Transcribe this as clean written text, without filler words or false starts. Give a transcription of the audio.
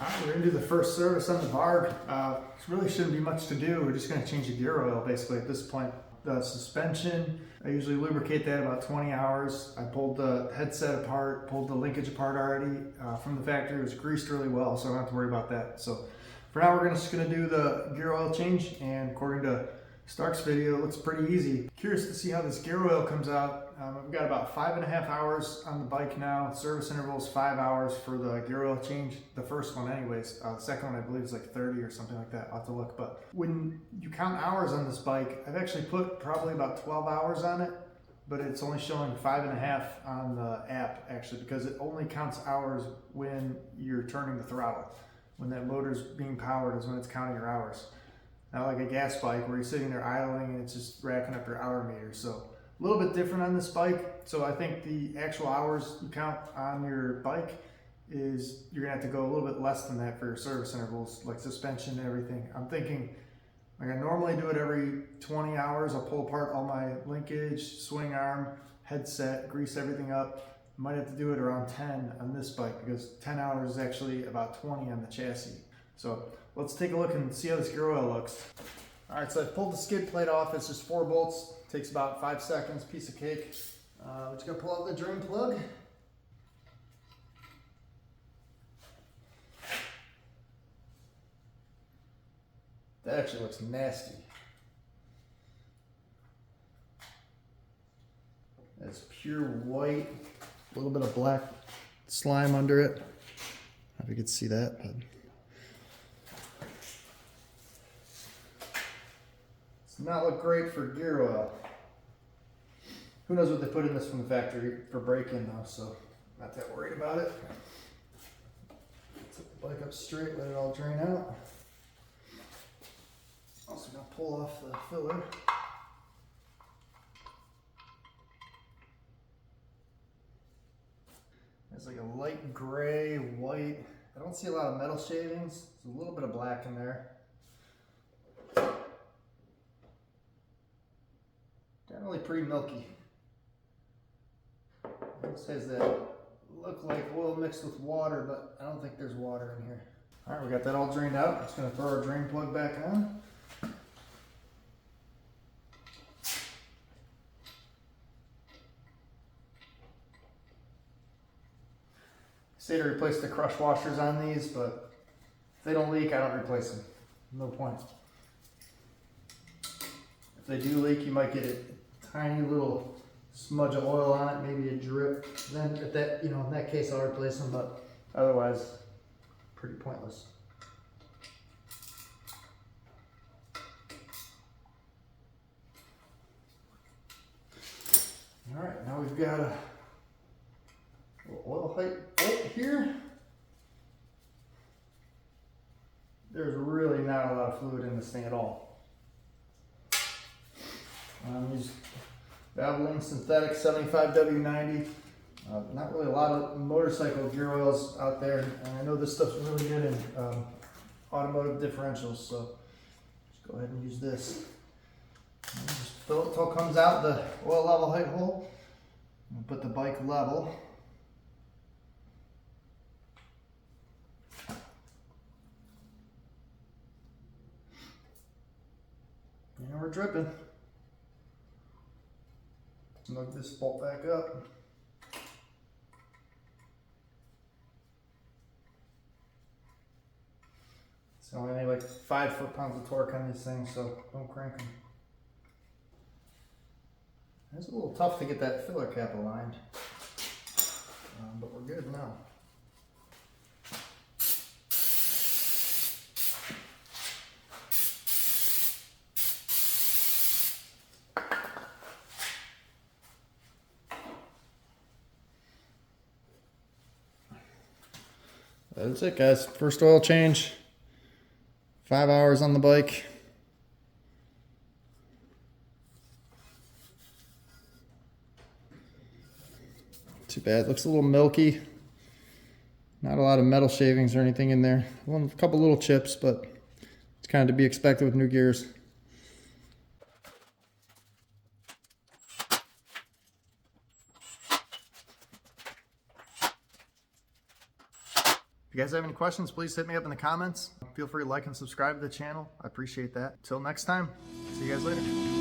Alright, we're going to do the first service on the Varg. Really shouldn't be much to do. We're just going to change the gear oil basically at this point. The suspension, I usually lubricate that about 20 hours. I pulled the headset apart, pulled the linkage apart already from the factory. It was greased really well, so I don't have to worry about that. So for now, we're just going to do the gear oil change, and according to Stark's video, it looks pretty easy. Curious to see how this gear oil comes out. I've got about 5.5 hours on the bike now. Service interval is 5 hours for the gear oil change. The first one anyways. The second one I believe is like 30 or something like that. I'll have to look. But when you count hours on this bike, I've actually put probably about 12 hours on it, but it's only showing 5.5 on the app actually, because it only counts hours when you're turning the throttle. When that motor's being powered is when it's counting your hours. Not like a gas bike where you're sitting there idling and it's just racking up your hour meter. So a little bit different on this bike. So I think the actual hours you count on your bike is you're gonna have to go a little bit less than that for your service intervals, like suspension and everything. I'm thinking, like I normally do it every 20 hours. I'll pull apart all my linkage, swing arm, headset, grease everything up. Might have to do it around 10 on this bike because 10 hours is actually about 20 on the chassis. So let's take a look and see how this gear oil looks. All right, so I pulled the skid plate off. It's just 4 bolts. Takes about 5 seconds, piece of cake. We're just gonna pull out the drain plug. That actually looks nasty. That's pure white, a little bit of black slime under it. I don't know if you could see that, but does not look great for gear oil. Who knows what they put in this from the factory for braking though, so not that worried about it. Set the bike up straight, let it all drain out. Also gonna pull off the filler. It's like a light gray, white. I don't see a lot of metal shavings. There's a little bit of black in there. Definitely pretty milky. It says that look like oil mixed with water, but I don't think there's water in here. All right, we got that all drained out. Just gonna throw our drain plug back on. Say to replace the crush washers on these, but if they don't leak, I don't replace them. No point. If they do leak, you might get a tiny little smudge of oil on it, maybe a drip. Then at that, in that case I'll replace them, but otherwise, pretty pointless. All right, now we've got a little oil height bolt here. There's really not a lot of fluid in this thing at all. These Valvoline synthetic 75W90. Not really a lot of motorcycle gear oils out there, and I know this stuff's really good in automotive differentials, so just go ahead and use this. And just fill it till it comes out the oil level height hole. And put the bike level. And we're dripping. Snug this bolt back up. It's only like 5 foot-pounds of torque on these things, so don't crank them. It's a little tough to get that filler cap aligned, but we're good now. That's it, guys. First oil change. 5 hours on the bike. Too bad. Looks a little milky. Not a lot of metal shavings or anything in there. A couple little chips, but it's kind of to be expected with new gears. If you guys have any questions, please hit me up in the comments. Feel free to like and subscribe to the channel. I appreciate that. Till next time, see you guys later.